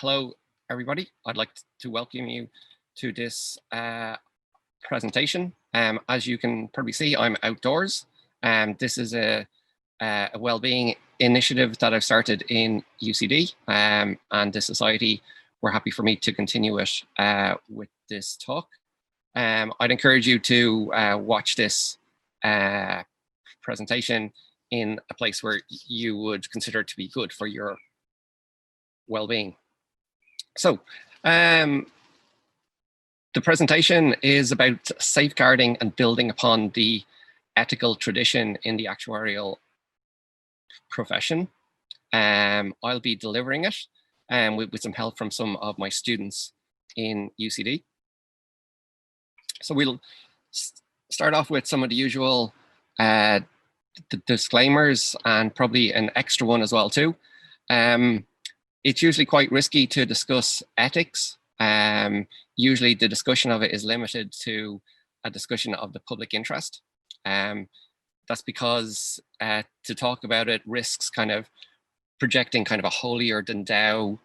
Hello, everybody. I'd like to welcome you to this presentation. As you can probably see, I'm outdoors. This is a well-being initiative that I've started in UCD and the Society. We're happy for me to continue it with this talk. I'd encourage you to watch this presentation in a place where you would consider it to be good for your well-being. So the presentation is about safeguarding and building upon the ethical tradition in the actuarial profession. I'll be delivering it with some help from some of my students in UCD. So we'll start off with some of the usual the disclaimers and probably an extra one as well too. It's usually quite risky to discuss ethics. Usually the discussion of it is limited to a discussion of the public interest. That's because to talk about it risks kind of projecting kind of a holier than thou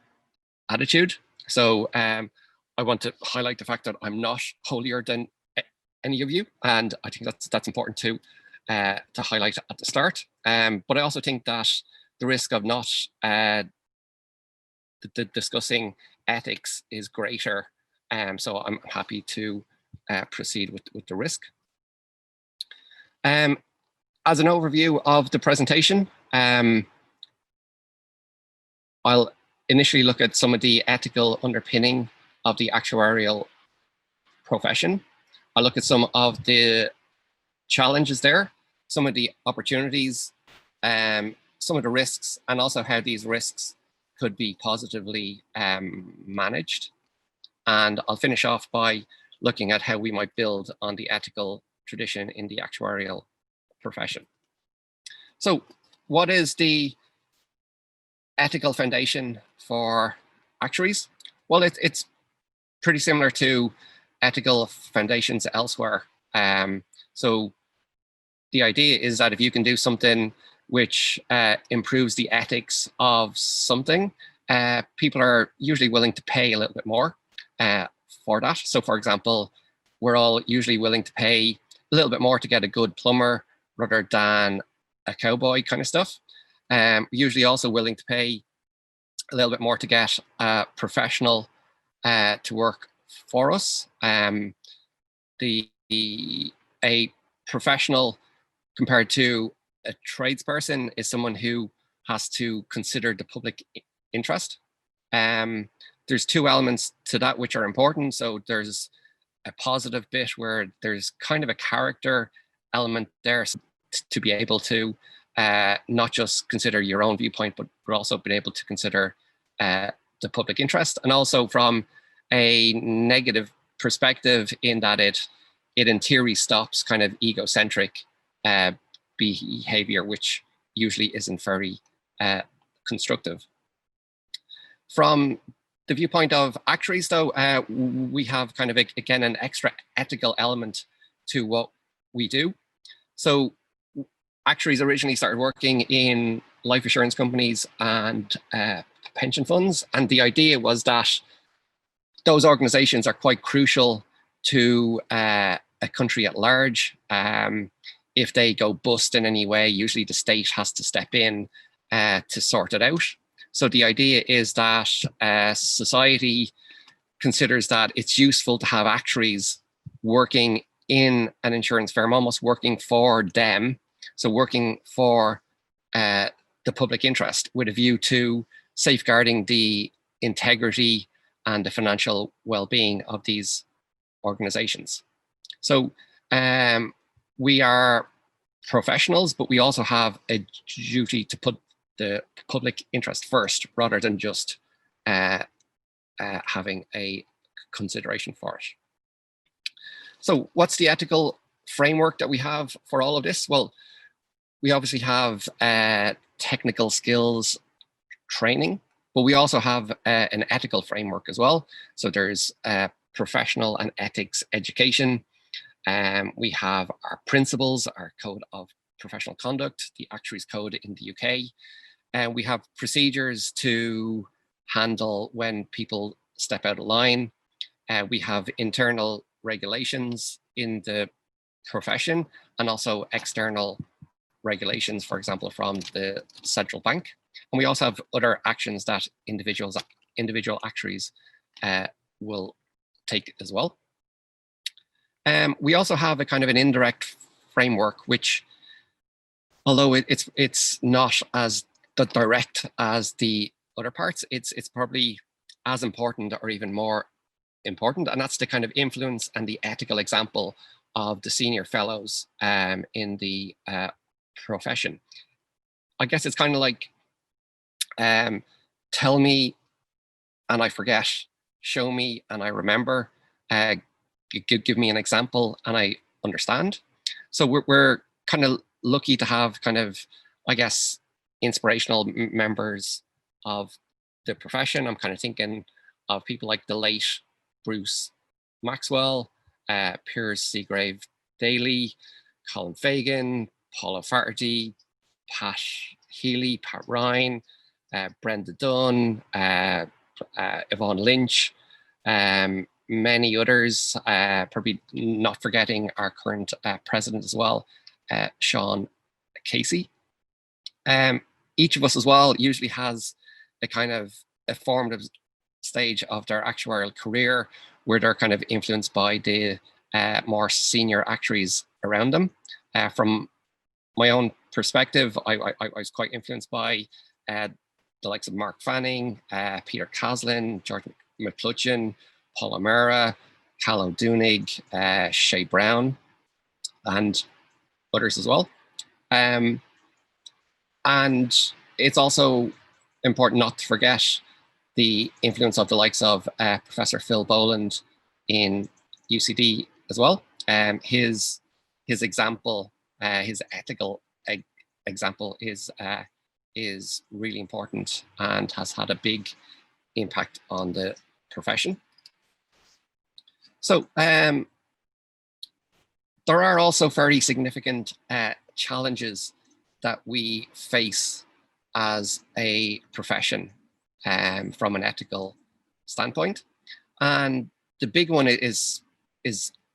attitude. So I want to highlight the fact that I'm not holier than any of you, and I think that's important to highlight at the start. But I also think that the risk of not discussing ethics is greater, so I'm happy to proceed with the risk. As an overview of the presentation, I'll initially look at some of the ethical underpinning of the actuarial profession. I'll look at some of the challenges there, some of the opportunities, some of the risks, and also how these risks could be positively managed. And I'll finish off by looking at how we might build on the ethical tradition in the actuarial profession. So what is the ethical foundation for actuaries? Well, it's pretty similar to ethical foundations elsewhere. So the idea is that if you can do something which improves the ethics of something, people are usually willing to pay a little bit more for that. So for example, we're all usually willing to pay a little bit more to get a good plumber rather than a cowboy kind of stuff. Usually also willing to pay a little bit more to get a professional to work for us. A professional compared to a tradesperson is someone who has to consider the public interest. There's two elements to that which are important. So there's a positive bit where there's kind of a character element there to be able to not just consider your own viewpoint, but also be able to consider the public interest. And also from a negative perspective in that it in theory stops kind of egocentric behavior, which usually isn't very constructive. From the viewpoint of actuaries, though, we have kind of, again, an extra ethical element to what we do. So actuaries originally started working in life assurance companies and pension funds. And the idea was that those organizations are quite crucial to a country at large. If they go bust in any way, usually the state has to step in to sort it out. So the idea is that society considers that it's useful to have actuaries working in an insurance firm, almost working for them. So working for the public interest with a view to safeguarding the integrity and the financial well-being of these organizations. So we are professionals, but we also have a duty to put the public interest first rather than just having a consideration for it. So what's the ethical framework that we have for all of this? Well, we obviously have technical skills training, but we also have an ethical framework as well. So there's professional and ethics education. We have our principles, our code of professional conduct, the Actuaries Code in the UK. And we have procedures to handle when people step out of line. We have internal regulations in the profession and also external regulations, for example, from the central bank. And we also have other actions that individual actuaries will take as well. We also have a kind of an indirect framework, which, although it's not as direct as the other parts, it's probably as important or even more important, and that's the kind of influence and the ethical example of the senior fellows in the profession. I guess it's kind of like tell me and I forget, show me and I remember, give me an example and I understand. So we're kind of lucky to have kind of, I guess, inspirational members of the profession. I'm kind of thinking of people like the late Bruce Maxwell, Piers Seagrave Daly, Colin Fagan, Paula Farty, Pat Healy, Pat Ryan, Brenda Dunn, Yvonne Lynch, many others, probably not forgetting our current president as well, Sean Casey. Each of us as well usually has a kind of a formative stage of their actuarial career where they're kind of influenced by the more senior actuaries around them. From my own perspective, I was quite influenced by the likes of Mark Fanning, Peter Caslin, George McClutchan, Paul O'Meara, Cal O'Doonig, Shay Brown, and others as well. And it's also important not to forget the influence of the likes of Professor Phil Boland in UCD as well. His example, his ethical example is really important and has had a big impact on the profession. So there are also very significant challenges that we face as a profession from an ethical standpoint. And the big one is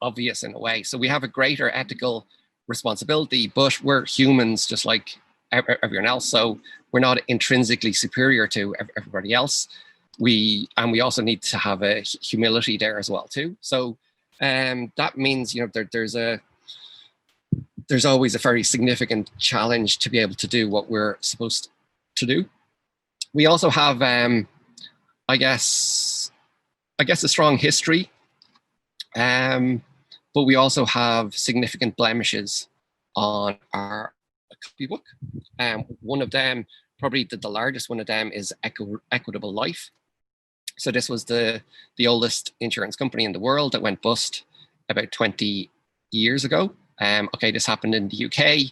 obvious in a way. So we have a greater ethical responsibility, but we're humans just like everyone else. So we're not intrinsically superior to everybody else. We also need to have a humility there as well too. So that means, you know, there's always a very significant challenge to be able to do what we're supposed to do. We also have, I guess a strong history, but we also have significant blemishes on our copybook. One of them, probably the largest one of them, is Equitable Life. So this was the oldest insurance company in the world that went bust about 20 years ago. Okay, this happened in the UK,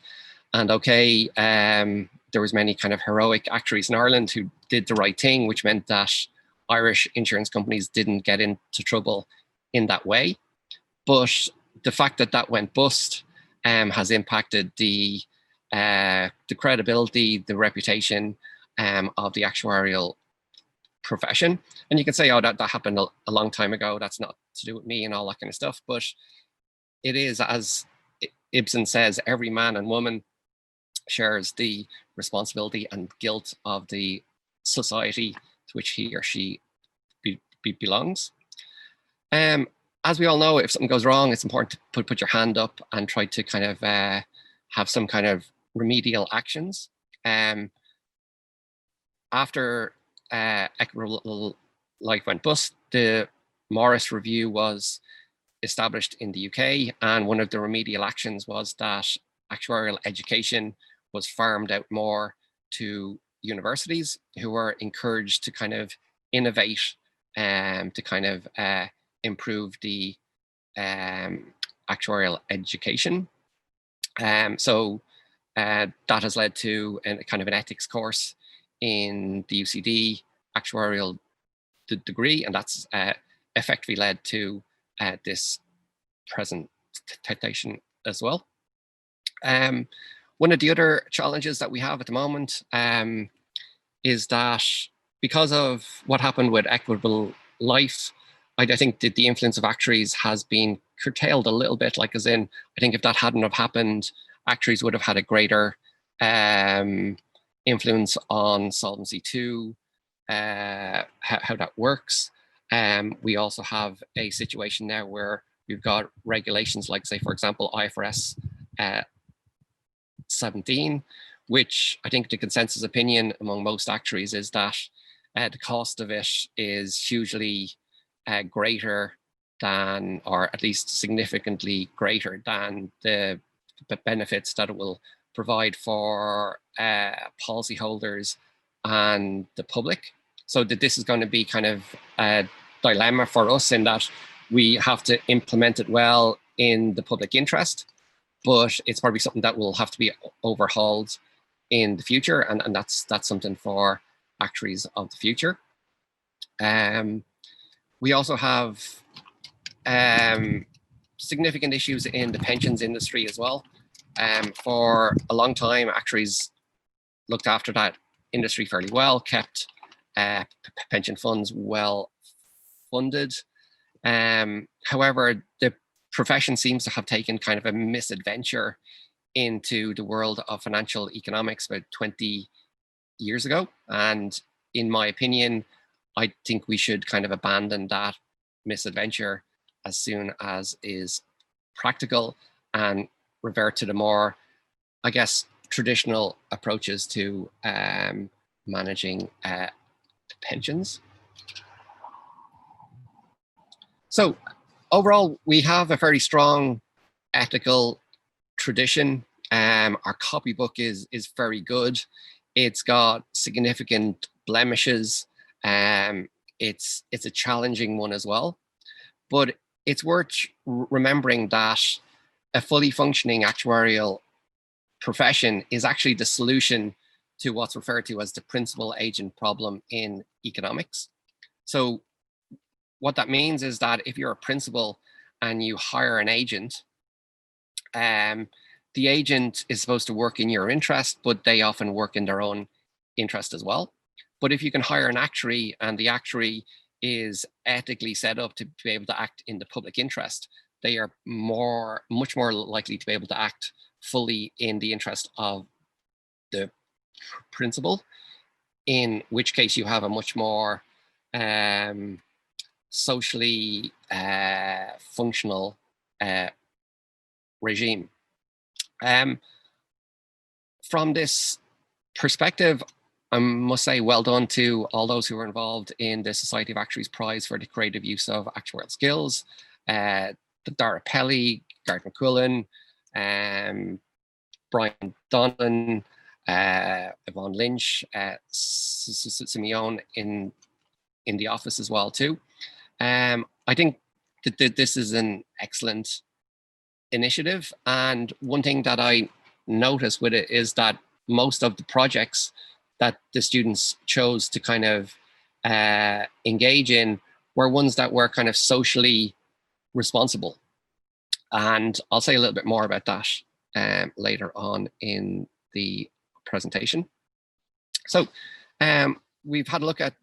and okay, there was many kind of heroic actuaries in Ireland who did the right thing, which meant that Irish insurance companies didn't get into trouble in that way. But the fact that that went bust has impacted the credibility, the reputation of the actuarial profession. And you can say, oh, that happened a long time ago. That's not to do with me and all that kind of stuff. But it is, as Ibsen says, every man and woman shares the responsibility and guilt of the society to which he or she belongs. As we all know, if something goes wrong, it's important to put your hand up and try to kind of have some kind of remedial actions. After Equitable Life went bust, the Morris Review was established in the UK, and one of the remedial actions was that actuarial education was farmed out more to universities, who were encouraged to kind of innovate to kind of improve the actuarial education. So that has led to a kind of an ethics course in the UCD actuarial degree, and that's effectively led to this presentation as well. One of the other challenges that we have at the moment is that because of what happened with Equitable Life, I think that the influence of actuaries has been curtailed a little bit. Like, as in, I think if that hadn't have happened, actuaries would have had a greater influence on Solvency II, how that works. We also have a situation now where we've got regulations like, say, for example, IFRS 17, which I think the consensus opinion among most actuaries is that the cost of it is hugely greater than, or at least significantly greater than, the benefits that it will provide for policyholders and the public. So that this is going to be kind of a dilemma for us, in that we have to implement it well in the public interest, but it's probably something that will have to be overhauled in the future, and that's something for actuaries of the future. We also have significant issues in the pensions industry as well. For a long time, actuaries looked after that industry fairly well, kept pension funds well funded. However, the profession seems to have taken kind of a misadventure into the world of financial economics about 20 years ago. And in my opinion, I think we should kind of abandon that misadventure as soon as is practical and revert to the more, I guess, traditional approaches to managing pensions. So overall, we have a very strong ethical tradition. Our copybook is very good. It's got significant blemishes. It's a challenging one as well, but it's worth remembering that a fully functioning actuarial profession is actually the solution to what's referred to as the principal agent problem in economics. So what that means is that if you're a principal and you hire an agent, the agent is supposed to work in your interest, but they often work in their own interest as well. But if you can hire an actuary, and the actuary is ethically set up to be able to act in the public interest, they are much more likely to be able to act fully in the interest of the principal, in which case you have a much more socially functional regime. From this perspective, I must say well done to all those who were involved in the Society of Actuaries Prize for the creative use of actuarial skills. Dara Pelly, Garth McQuillan, Brian Donlan, Yvonne Lynch, Simeone in the office as well too. I think that this is an excellent initiative, and one thing that I noticed with it is that most of the projects that the students chose to kind of engage in were ones that were kind of socially responsible. And I'll say a little bit more about that later on in the presentation. So we've had a look at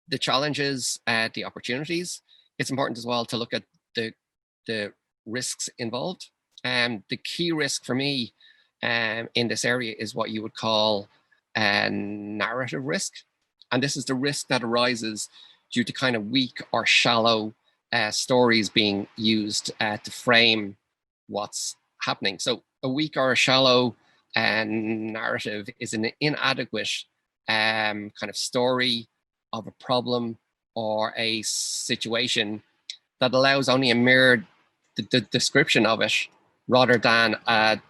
the challenges, the opportunities. It's important as well to look at the risks involved. The key risk for me in this area is what you would call narrative risk. And this is the risk that arises due to kind of weak or shallow stories being used to frame what's happening. So a weak or a shallow narrative is an inadequate kind of story of a problem or a situation that allows only a mere description of it, rather than a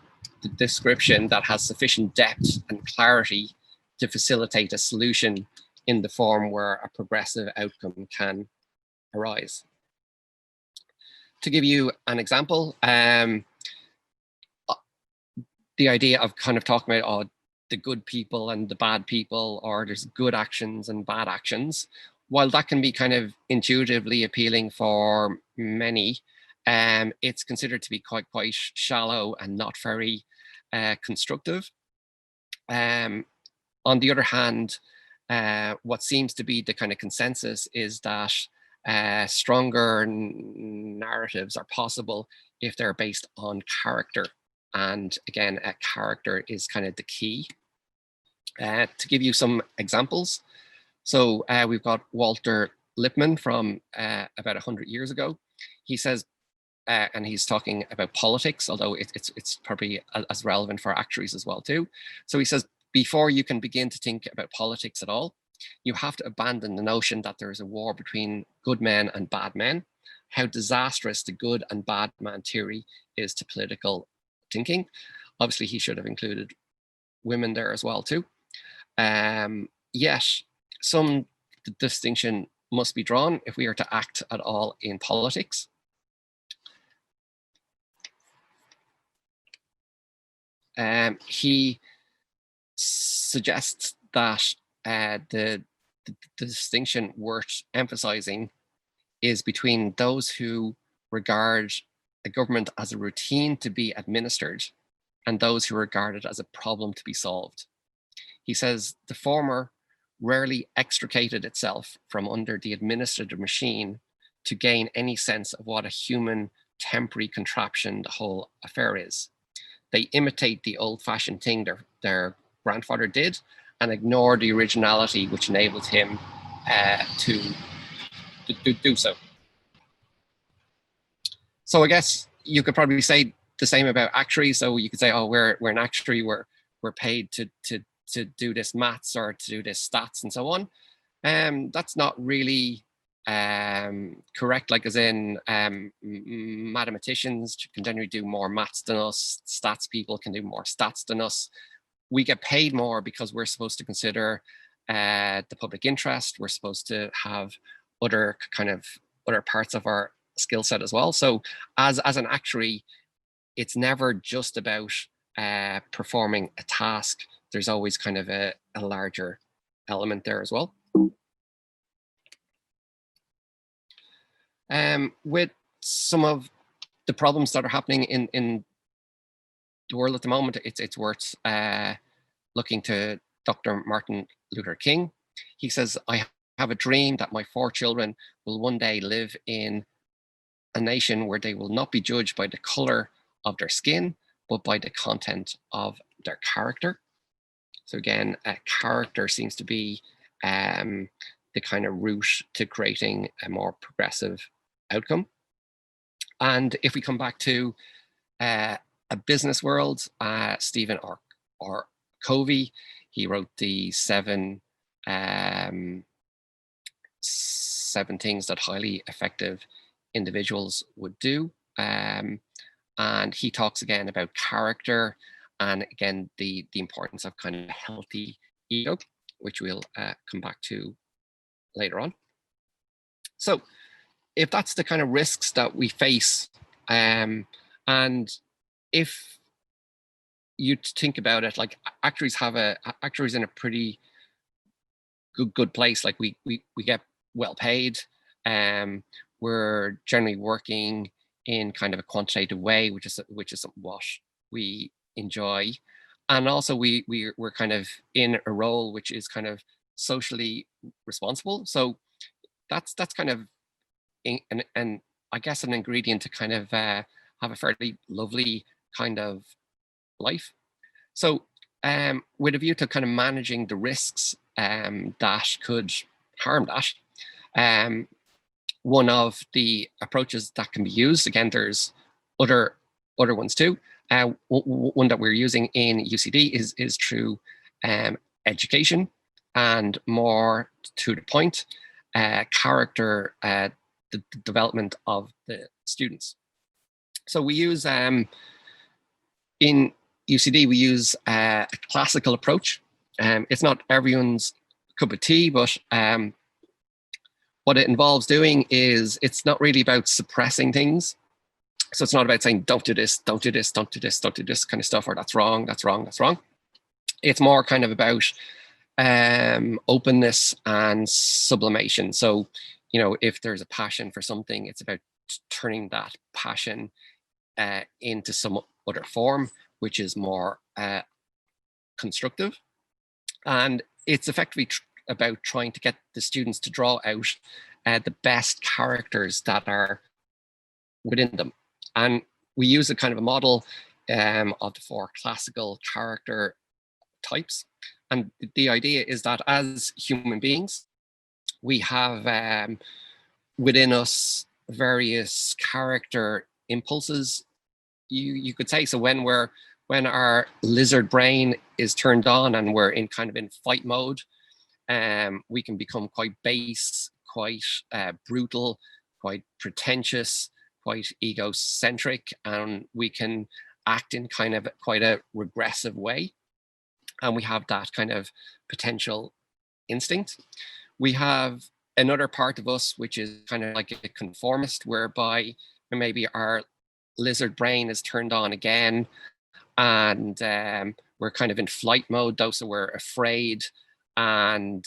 description that has sufficient depth and clarity to facilitate a solution in the form where a progressive outcome can arise. To give you an example, the idea of kind of talking about the good people and the bad people, or there's good actions and bad actions, while that can be kind of intuitively appealing for many, it's considered to be quite shallow and not very constructive. On the other hand, what seems to be the kind of consensus is that stronger narratives are possible if they're based on character. And again, a character is kind of the key. To give you some examples, so we've got Walter Lippmann from about 100 years ago. He says, and he's talking about politics, although it's probably as relevant for actuaries as well too. So he says, before you can begin to think about politics at all, you have to abandon the notion that there is a war between good men and bad men. How disastrous the good and bad man theory is to political thinking. Obviously, he should have included women there as well too. Yet, some distinction must be drawn if we are to act at all in politics. He suggests that the distinction worth emphasizing is between those who regard a government as a routine to be administered and those who regard it as a problem to be solved. He says the former rarely extricated itself from under the administrative machine to gain any sense of what a human temporary contraption the whole affair is. They imitate the old-fashioned thing their grandfather did and ignore the originality which enabled him to do so. So I guess you could probably say the same about actuaries. So you could say, oh, we're an actuary, we're paid to do this maths or to do this stats and so on. That's not really correct, like as in mathematicians can generally do more maths than us, stats people can do more stats than us. We get paid more because we're supposed to consider the public interest. We're supposed to have other parts of our skill set as well. So as an actuary, it's never just about performing a task. There's always kind of a larger element there as well. With some of the problems that are happening in the world at the moment, it's worth looking to Dr. Martin Luther King. He says, I have a dream that my 4 children will one day live in a nation where they will not be judged by the color of their skin, but by the content of their character. So again, character seems to be the kind of route to creating a more progressive outcome. And if we come back to a business world, Stephen R. Covey, he wrote the seven things that highly effective individuals would do. And he talks again about character and again, the importance of kind of a healthy ego, which we'll come back to later on. So if that's the kind of risks that we face, and if you think about it, like actuaries in a pretty good place. Like we get well paid. We're generally working in kind of a quantitative way, which is what we enjoy, and also we're kind of in a role which is kind of socially responsible. So that's kind of and I guess an ingredient to kind of have a fairly lovely kind of life. So with a view to kind of managing the risks that could harm that, one of the approaches that can be used, again, there's other ones too. One that we're using in UCD is through education, and more to the point, character the development of the students. So we use in UCD, we use a classical approach. It's not everyone's cup of tea, but what it involves doing is it's not really about suppressing things. So it's not about saying, don't do this, don't do this, don't do this, don't do this kind of stuff, or that's wrong, that's wrong, that's wrong. It's more kind of about openness and sublimation. So, you know, if there's a passion for something, it's about turning that passion into some other form, which is more constructive. And it's effectively about trying to get the students to draw out the best characters that are within them. And we use a kind of a model of the 4 classical character types. And the idea is that as human beings, we have within us various character impulses, you could say. So when our lizard brain is turned on and we're in kind of in fight mode, we can become quite base, quite brutal, quite pretentious, quite egocentric, and we can act in kind of quite a regressive way. And we have that kind of potential instinct. We have another part of us, which is kind of like a conformist, whereby maybe our lizard brain is turned on again, and we're kind of in flight mode though, so we're afraid, and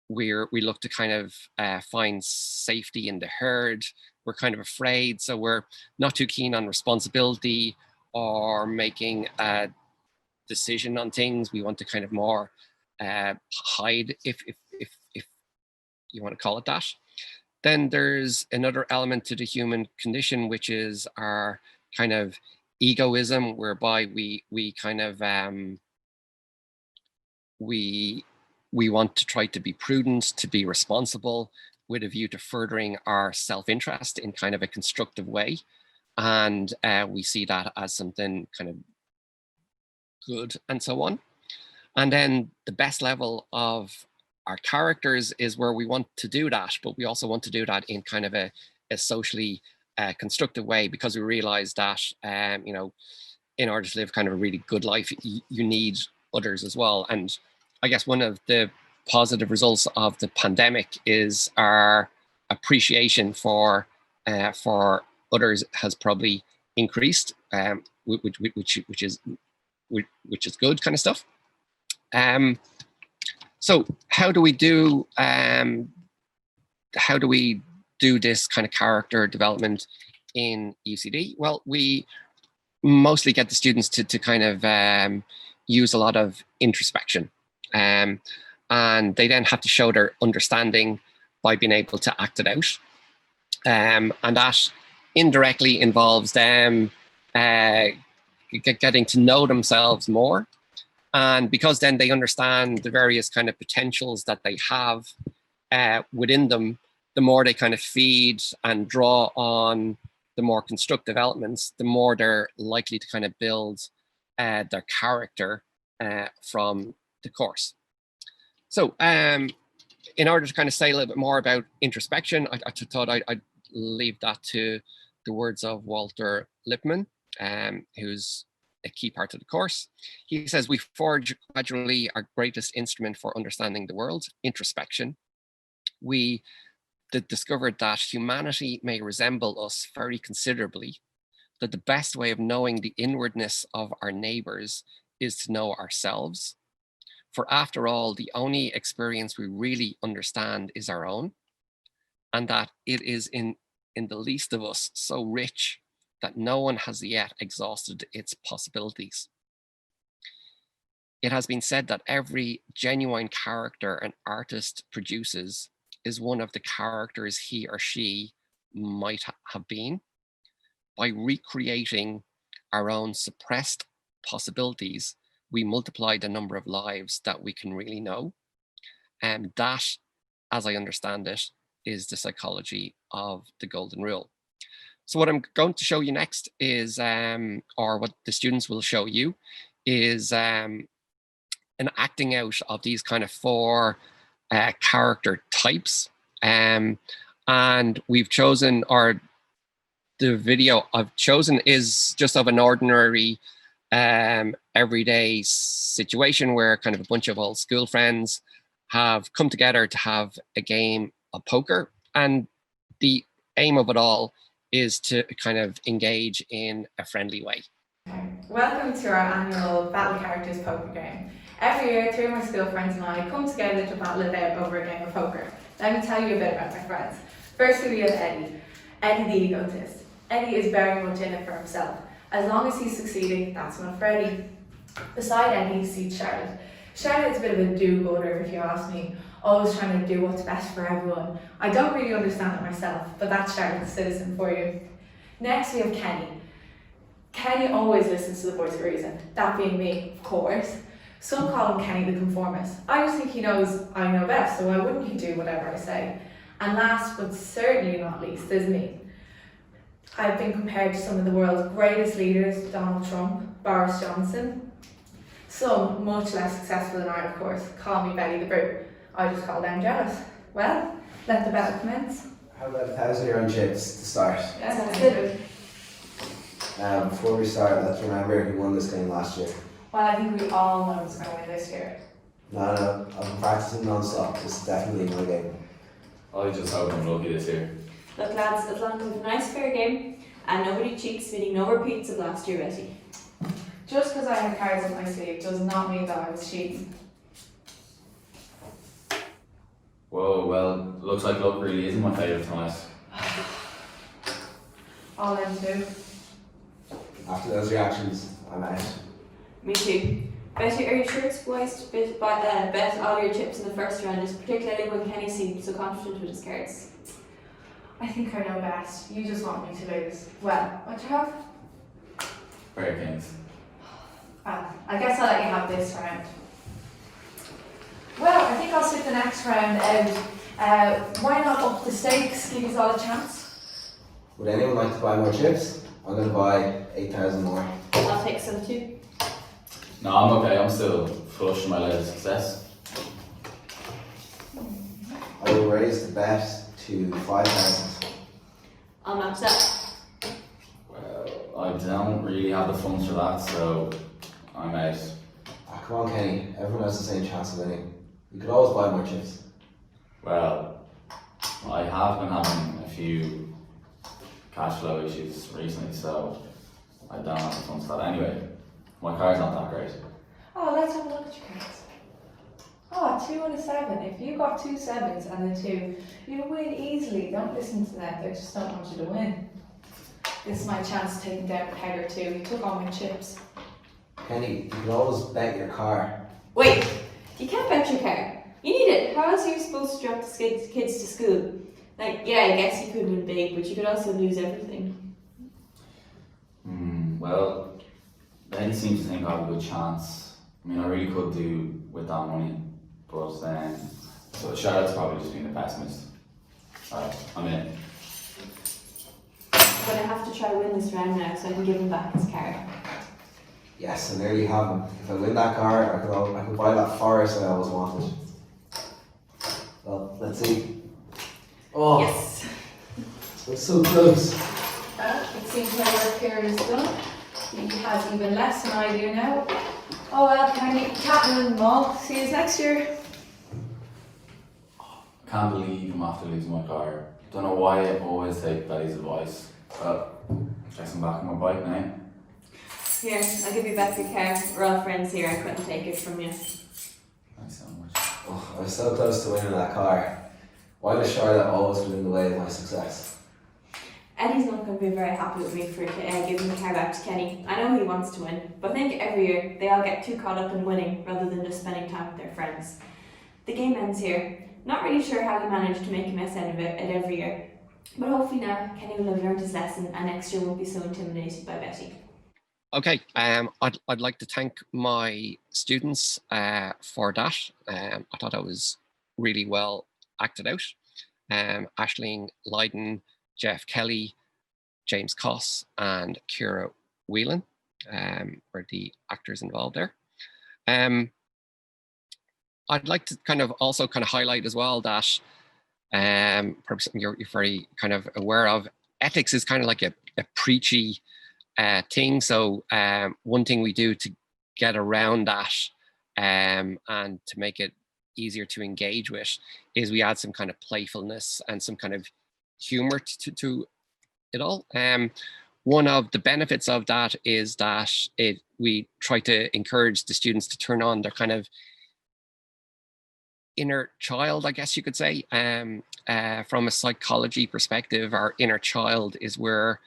we look to kind of find safety in the herd. We're kind of afraid, so we're not too keen on responsibility or making a decision on things. We want to kind of more hide, if you want to call it that. Then there's another element to the human condition, which is our kind of egoism, whereby we kind of we want to try to be prudent, to be responsible, with a view to furthering our self-interest in kind of a constructive way. And we see that as something kind of good and so on. And then the best level of our characters is where we want to do that, but we also want to do that in kind of a socially constructive way, because we realize that, you know, in order to live kind of a really good life, you need others as well. And I guess one of the positive results of the pandemic is our appreciation for others has probably increased, which is good kind of stuff. So how do we do this kind of character development in UCD? Well, we mostly get the students to kind of use a lot of introspection, and they then have to show their understanding by being able to act it out, and that indirectly involves them getting to know themselves more. And because then they understand the various kind of potentials that they have within them, the more they kind of feed and draw on the more constructive elements, the more they're likely to kind of build their character from the course. So in order to kind of say a little bit more about introspection, I thought I'd leave that to the words of Walter Lippmann, who's a key part of the course. He says, we forge gradually our greatest instrument for understanding the world, introspection. We discovered that humanity may resemble us very considerably, that the best way of knowing the inwardness of our neighbors is to know ourselves. For after all, the only experience we really understand is our own, and that it is in the least of us so rich that no one has yet exhausted its possibilities. It has been said that every genuine character an artist produces is one of the characters he or she might have been. By recreating our own suppressed possibilities, we multiply the number of lives that we can really know. And that, as I understand it, is the psychology of the golden rule. So what I'm going to show you next is, or what the students will show you, is an acting out of these kind of 4 character types. And we've chosen, or the video I've chosen is just of an ordinary everyday situation where kind of a bunch of old school friends have come together to have a game of poker. And the aim of it all is to kind of engage in a friendly way. Welcome to our annual Battle Characters poker game. Every year, 3 of my school friends and I come together to battle it out over a game of poker. Let me tell you a bit about my friends. Firstly, we have Eddie. Eddie the egotist. Eddie is very much in it for himself. As long as he's succeeding, that's enough for Eddie. Beside Eddie sits Charlotte. Charlotte's a bit of a do-gooder, if you ask me, always trying to do what's best for everyone. I don't really understand it myself, but that's Charlotte the citizen for you. Next we have Kenny. Kenny always listens to the voice of reason, that being me, of course. Some call him Kenny the conformist. I just think he knows I know best, so why wouldn't he do whatever I say? And last but certainly not least, there's me. I've been compared to some of the world's greatest leaders, Donald Trump, Boris Johnson. Some, much less successful than I, of course, call me Betty the Brute. I just call them jealous. Well, let the battle commence. How about 1,000 euro chips to start? Yes, that's good. Before we start, let's remember who won this game last year. Well, I think we all know who's going to win this year. No, I've been practicing non-stop. This is definitely my game. I just hope I'm lucky this year. Look lads, as long as it's a nice fair game and nobody cheats, meaning no repeats of last year, Betty. Just because I had cards up my sleeve does not mean that I was cheating. Whoa, well, looks like luck really isn't my favourite tonight. All in too. After those reactions, I'm out. Me too. Betty, are you sure it's wise to bet all your chips in the first round, just particularly when Kenny seemed so confident with his cards? I think I know best. You just want me to lose. Well, what you have? Rare Kings. I guess I'll let you have this round. Well, I think I'll sit the next round out. Why not up the stakes, give us all a chance? Would anyone like to buy more chips? I'm going to buy 8,000 more. I'll take some too. No, I'm okay, I'm still flush in my latest success. I will raise the bet to 5,000. I'll match that. Well, I don't really have the funds for that, so I'm out. Come on, Kenny. Everyone has the same chance of winning. You could always buy more chips. Well, I have been having a few cash flow issues recently, so I don't have the funds for that. Anyway, my car's not that great. Oh, let's have a look at your cards. Oh, 2 and a 7. If you got 2 7s and a 2, you'll win easily. Don't listen to them, they just don't want you to win. This is my chance to take him down a peg or 2. He took all my chips. Kenny, you can always bet your car. Wait, you can't bet your car. You need it. How else are you supposed to drop the kids to school? Like, yeah, I guess you could win big, but you could also lose everything. Well, Betty seems to think I have a good chance. I mean, I really could do with that money, but so Charlotte's probably just being the pessimist. Alright, I'm in. But I have to try to win this round now so I can give him back his car. Yes, and there you have him. If I win that car, I can buy that forest I always wanted. Well, let's see. Oh, Yes. it's so close. Well, it seems my work here is done. He has even less than I do now. Oh well, Kenny, Captain and all. See you next year. I can't believe I'm after losing my car. Don't know why I always take Betty's advice. Well, guess I'm back on my bike now. Here, I'll give you back your car. We're all friends here, I couldn't take it from you. Thanks so much. Oh, I was so close to winning that car. Why does Charlotte always get in the way of my success? Eddie's not going to be very happy with me for giving the car back to Kenny. I know he wants to win, but I think every year they all get too caught up in winning rather than just spending time with their friends. The game ends here. Not really sure how he managed to make a mess out of it every year. But hopefully now Kenny will have learned his lesson and next year won't be so intimidated by Betty. Okay, I'd like to thank my students for that. I thought that was really well acted out. Aisling Lydon, Jeff Kelly, James Koss, and Ciara Whelan were the actors involved there. I'd like to also highlight as well that probably something you're very aware of. Ethics is like a preachy thing. So one thing we do to get around that and to make it easier to engage with is we add some kind of playfulness and some kind of humor to it all. One of the benefits of that is that we try to encourage the students to turn on their inner child, I guess you could say. From a psychology perspective, our inner child is where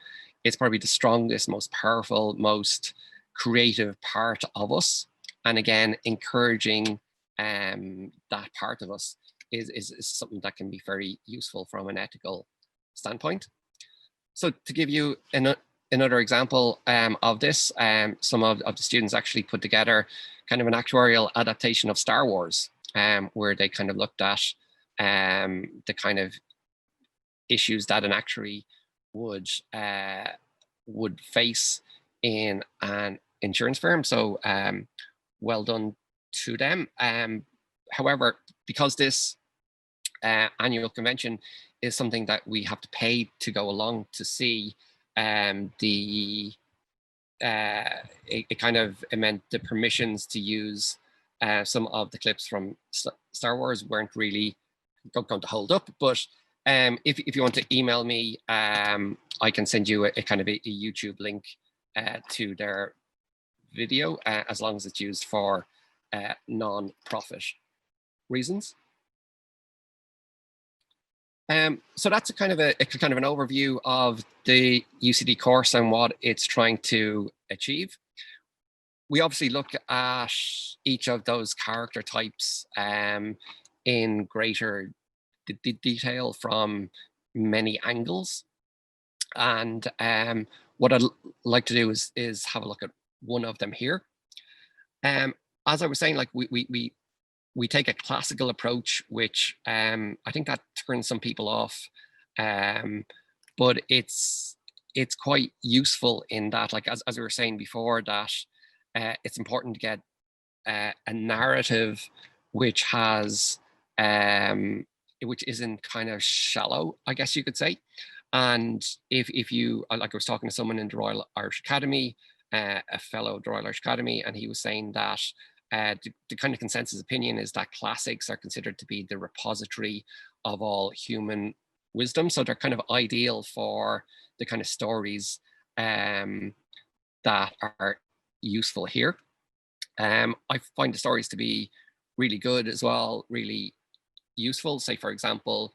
it's probably the strongest, most powerful, most creative part of us. And again, encouraging that part of us is something that can be very useful from an ethical standpoint. So to give you another example of this, some of the students actually put together kind of an actuarial adaptation of Star Wars, where they kind of looked at the kind of issues that an actuary would face in an insurance firm. So well done to them. However, because this annual convention is something that we have to pay to go along to see, it meant the permissions to use some of the clips from Star Wars weren't really going to hold up. But if you want to email me, I can send you a kind of a YouTube link to their video, as long as it's used for non-profit reasons. So that's a kind of an overview of the UCD course and what it's trying to achieve. We obviously look at each of those character types in greater detail from many angles. And what I'd like to do is have a look at one of them here. As I was saying, like we take a classical approach, which I think that turns some people off, but it's quite useful in that, like as we were saying before, that it's important to get a narrative which has which isn't kind of shallow, I guess you could say. And if you, like I was talking to someone in the Royal Irish Academy, a fellow at the Royal Irish Academy, and he was saying that the kind of consensus opinion is that classics are considered to be the repository of all human wisdom. So they're kind of ideal for the kind of stories that are useful here. I find the stories to be really good as well, really useful. Say, for example,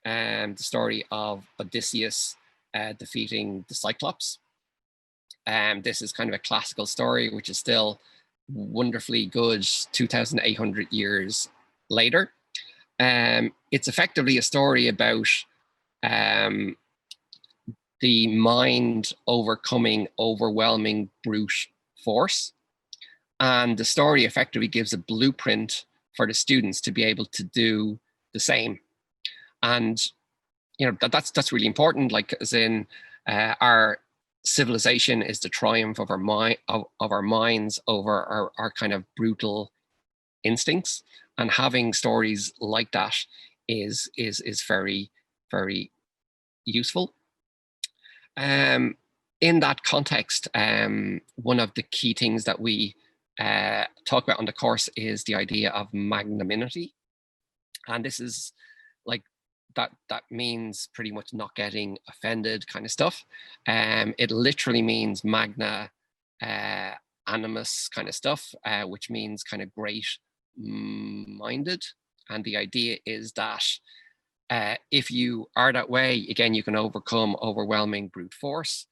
the story of Odysseus defeating the Cyclops. This is kind of a classical story, which is still wonderfully good 2,800 years later. It's effectively a story about the mind overcoming overwhelming brute force. And the story effectively gives a blueprint for the students to be able to do the same. And you know, that's really important, like as in our civilization is the triumph of our minds over our kind of brutal instincts, and having stories like that is very, very useful. In that context, one of the key things that we talk about on the course is the idea of magnanimity, and this is like that means pretty much not getting offended kind of stuff. It literally means magna animus kind of stuff, which means kind of great minded. And the idea is that if you are that way, again, you can overcome overwhelming brute force.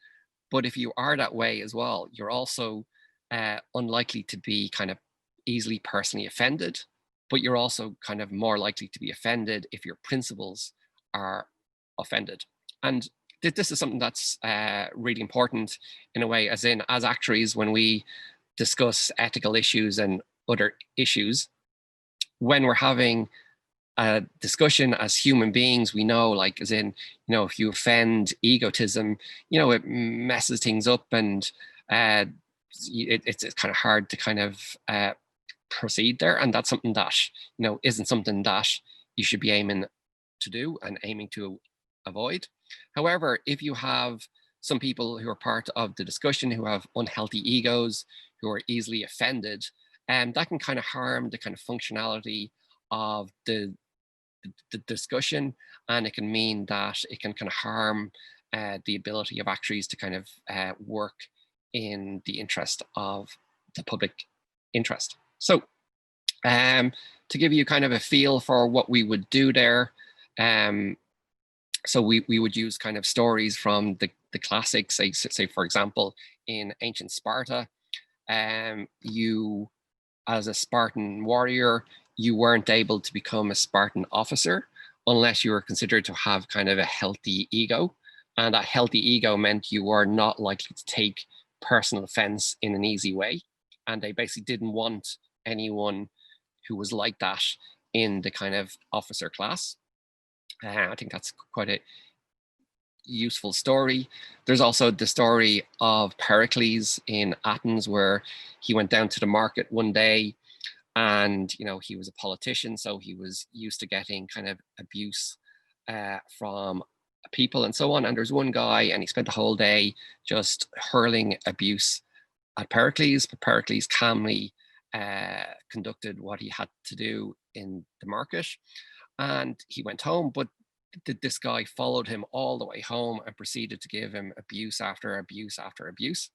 But if you are that way as well, you're also unlikely to be kind of easily personally offended, but you're also kind of more likely to be offended if your principles are offended. And this is something that's really important in a way, as in, as actuaries, when we discuss ethical issues and other issues, when we're having a discussion as human beings, we know, like, as in, you know, if you offend egotism, you know, it messes things up, and it's kind of hard to kind of proceed there. And that's something that, you know, isn't something that you should be aiming to do and aiming to avoid. However, if you have some people who are part of the discussion who have unhealthy egos, who are easily offended, that can kind of harm the kind of functionality of the discussion, and it can mean that it can kind of harm the ability of actuaries to kind of work in the interest of the public interest. So to give you kind of a feel for what we would do there, so we would use kind of stories from the classics, say for example, in ancient Sparta, you as a Spartan warrior, you weren't able to become a Spartan officer unless you were considered to have kind of a healthy ego. And a healthy ego meant you were not likely to take personal offense in an easy way. And they basically didn't want anyone who was like that in the kind of officer class. I think that's quite a useful story. There's also the story of Pericles in Athens, where he went down to the market one day, and he was a politician, so he was used to getting kind of abuse from people and so on. And there's one guy, and he spent the whole day just hurling abuse at Pericles, but Pericles calmly conducted what he had to do in the market, and he went home. But this guy followed him all the way home and proceeded to give him abuse after abuse after abuse.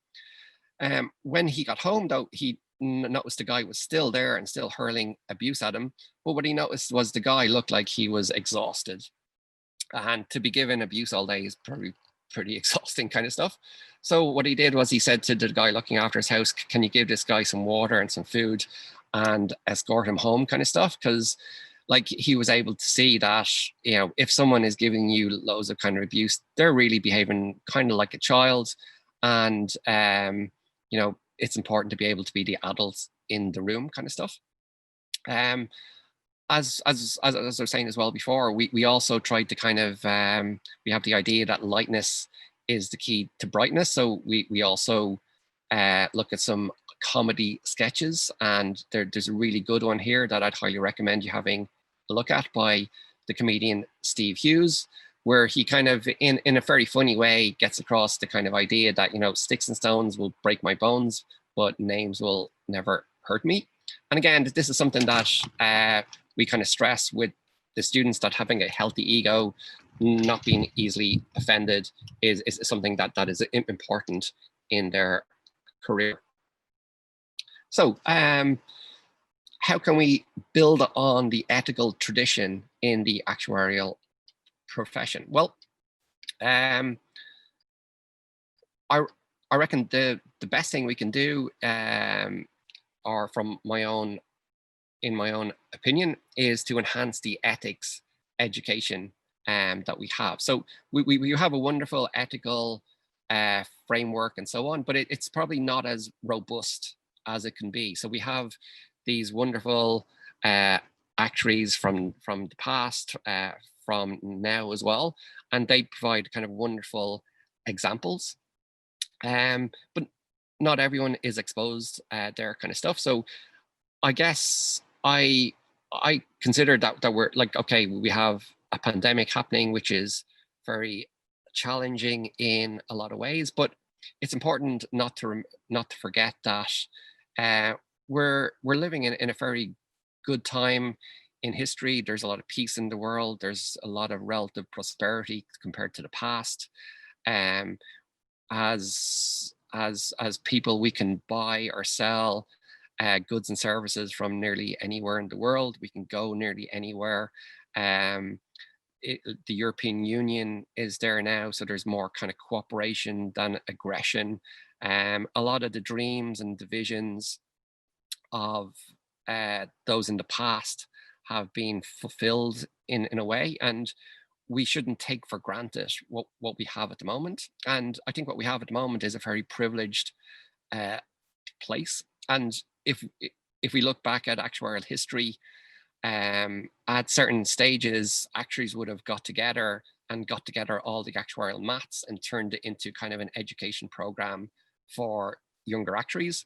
When he got home, though, he noticed the guy was still there and still hurling abuse at him. But what he noticed was the guy looked like he was exhausted. And to be given abuse all day is probably pretty exhausting kind of stuff. So what he did was he said to the guy looking after his house, can you give this guy some water and some food and escort him home kind of stuff? Because like he was able to see that, if someone is giving you loads of kind of abuse, they're really behaving kind of like a child. And, it's important to be able to be the adults in the room kind of stuff. As I was saying as well before, we also tried to kind of, we have the idea that lightness is the key to brightness. So we also look at some comedy sketches, and there's a really good one here that I'd highly recommend you having a look at, by the comedian Steve Hughes, where he kind of in a very funny way gets across the kind of idea that, sticks and stones will break my bones, but names will never hurt me. And again, this is something that we kind of stress with the students, that having a healthy ego, not being easily offended is something that is important in their career. So how can we build on the ethical tradition in the actuarial profession? Well, I reckon the best thing we can do, or in my own opinion, is to enhance the ethics education that we have. So we have a wonderful ethical framework and so on, but it's probably not as robust as it can be. So we have these wonderful actuaries from the past, from now as well, and they provide kind of wonderful examples. But not everyone is exposed their kind of stuff. So I guess I consider that we're like, okay, we have a pandemic happening, which is very challenging in a lot of ways, but it's important not to forget that we're living in a very good time in history. There's a lot of peace in the world. There's a lot of relative prosperity compared to the past. As people, we can buy or sell goods and services from nearly anywhere in the world. We can go nearly anywhere. The European Union is there now, so there's more kind of cooperation than aggression. A lot of the dreams and divisions of those in the past have been fulfilled in a way, and we shouldn't take for granted what we have at the moment. And I think what we have at the moment is a very privileged place. And if we look back at actuarial history, at certain stages, actuaries would have got together all the actuarial maths and turned it into kind of an education program for younger actuaries.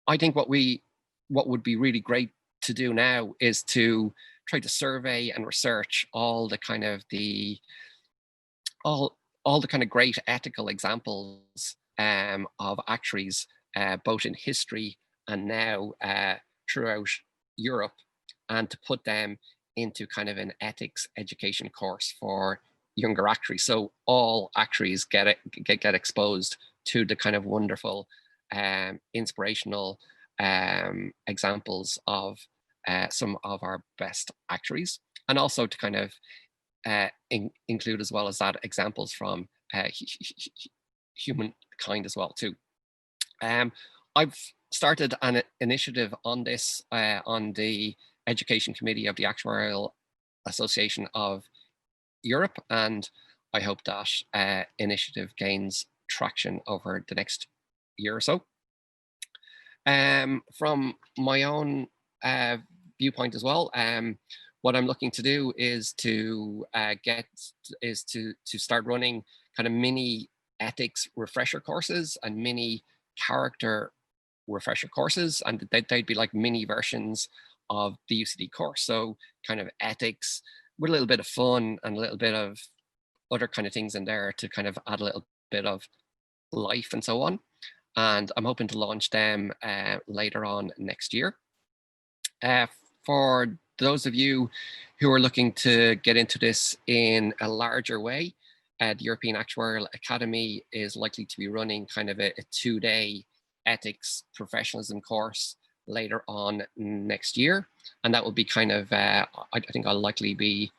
I think what would be really great to do now is to try to survey and research all the kind of great ethical examples of actuaries, both in history and now throughout Europe, and to put them into kind of an ethics education course for younger actuaries. So all actuaries get exposed to the kind of wonderful, inspirational examples of some of our best actuaries, and also to kind of include as well as that examples from humankind as well too. I've started an initiative on this on the Education Committee of the Actuarial Association of Europe, and I hope that initiative gains traction over the next year or so. From my own viewpoint as well, what I'm looking to do is to start running kind of mini ethics refresher courses and mini character refresher courses, and they'd be like mini versions of the UCD course. So kind of ethics with a little bit of fun and a little bit of other kind of things in there to kind of add a little bit of life and so on. And I'm hoping to launch them later on next year. For those of you who are looking to get into this in a larger way, the European Actuarial Academy is likely to be running kind of a 2-day ethics professionalism course later on next year. And that will be kind of, I think I'll likely be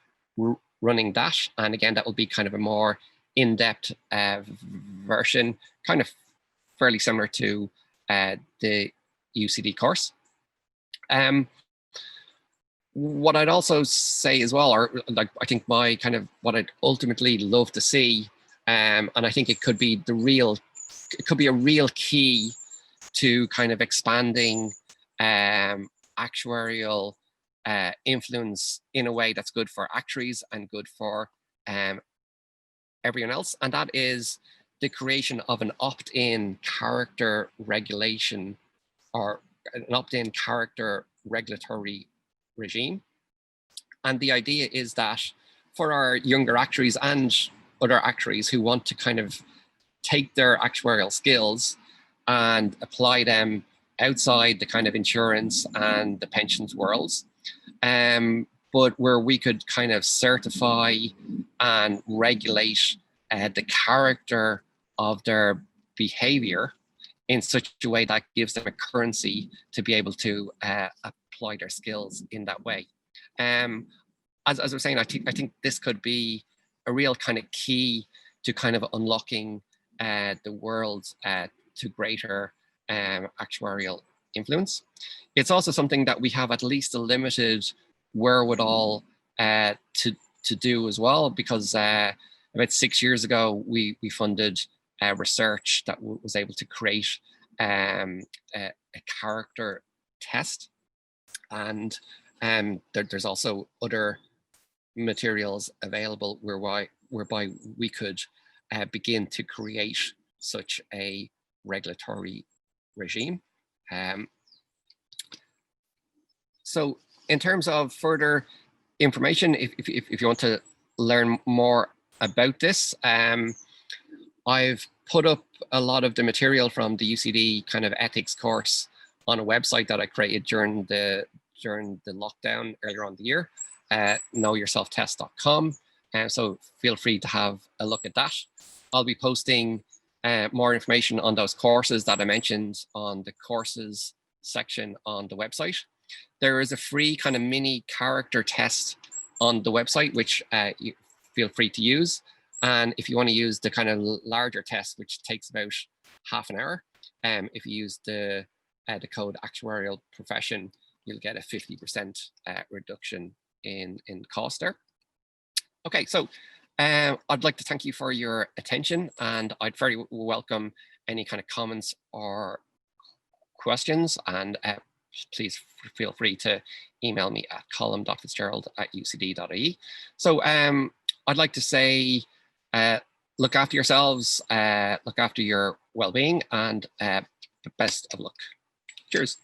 running that. And again, that will be kind of a more in-depth version, kind of fairly similar to the UCD course. What I'd also say as well, or like I think my kind of what I'd ultimately love to see, and I think it could be a real key to kind of expanding actuarial influence in a way that's good for actuaries and good for everyone else, and that is the creation of an opt-in character regulation or an opt-in character regulatory regime. And the idea is that for our younger actuaries and other actuaries who want to kind of take their actuarial skills and apply them outside the kind of insurance and the pensions worlds, but where we could kind of certify and regulate the character of their behavior in such a way that gives them a currency to be able to apply their skills in that way. As I was saying, I think this could be a real kind of key to kind of unlocking the world to greater actuarial influence. It's also something that we have at least a limited wherewithal to do as well, because about 6 years ago, we funded research that was able to create a character test. And there's also other materials available whereby we could begin to create such a regulatory regime. So in terms of further information, if you want to learn more about this, I've put up a lot of the material from the UCD kind of ethics course on a website that I created during the lockdown earlier on the year, knowyourselftest.com. So feel free to have a look at that. I'll be posting more information on those courses that I mentioned on the courses section on the website. There is a free kind of mini character test on the website, which you feel free to use. And if you want to use the kind of larger test, which takes about half an hour, if you use the code actuarial profession, you'll get a 50% reduction in cost there. Okay, so I'd like to thank you for your attention, and I'd very welcome any kind of comments or questions, and please feel free to email me at colm.fitzgerald@ucd.ie. So I'd like to say, look after yourselves, look after your well-being, and best of luck. Cheers.